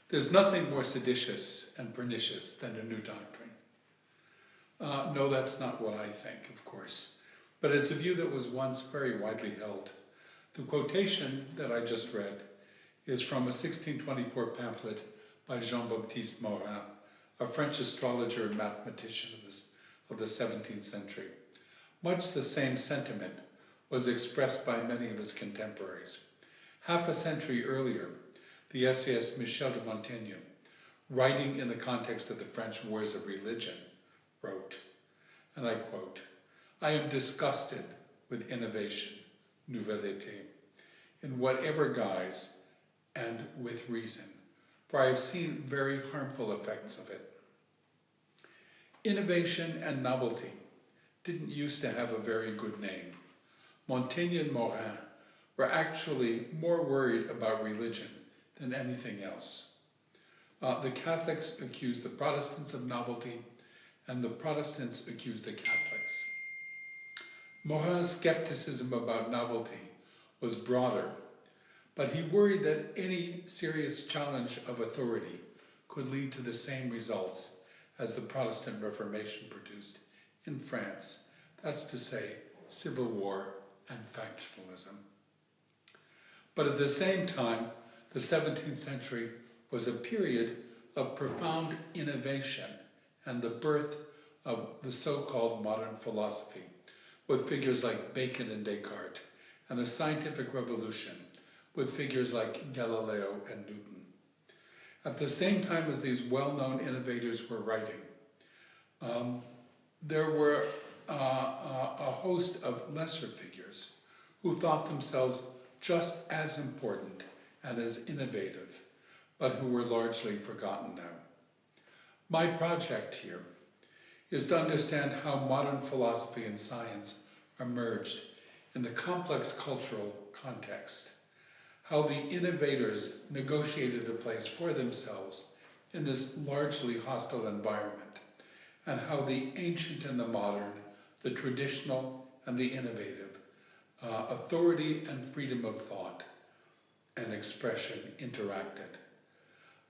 There's nothing more seditious and pernicious than a new doctrine. No, that's not what I think, of course, but it's a view that was once very widely held. The quotation that I just read is from a 1624 pamphlet by Jean-Baptiste Morin, a French astrologer and mathematician of the 17th century. Much the same sentiment was expressed by many of his contemporaries. Half a century earlier, the essayist Michel de Montaigne, writing in the context of the French Wars of Religion, wrote, and I quote, "I am disgusted with innovation, nouveauté, in whatever guise and with reason, for I have seen very harmful effects of it." Innovation and novelty didn't used to have a very good name. Montaigne and Morin were actually more worried about religion than anything else. The Catholics accused the Protestants of novelty, and the Protestants accused the Catholics. Morin's skepticism about novelty was broader, but he worried that any serious challenge of authority could lead to the same results as the Protestant Reformation produced in France, that's to say, civil war and factionalism. But at the same time, the 17th century was a period of profound innovation and the birth of the so-called modern philosophy, with figures like Bacon and Descartes, and the scientific revolution, with figures like Galileo and Newton. At the same time as these well-known innovators were writing, there were a host of lesser figures who thought themselves just as important and as innovative, but who were largely forgotten now. My project here is to understand how modern philosophy and science emerged in the complex cultural context, how the innovators negotiated a place for themselves in this largely hostile environment, and how the ancient and the modern, the traditional and the innovative, authority and freedom of thought and expression interacted.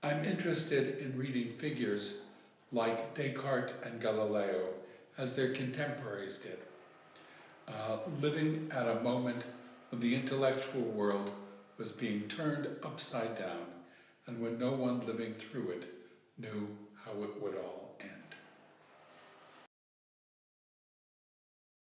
I'm interested in reading figures like Descartes and Galileo as their contemporaries did, living at a moment when the intellectual world was being turned upside down and when no one living through it knew how it would all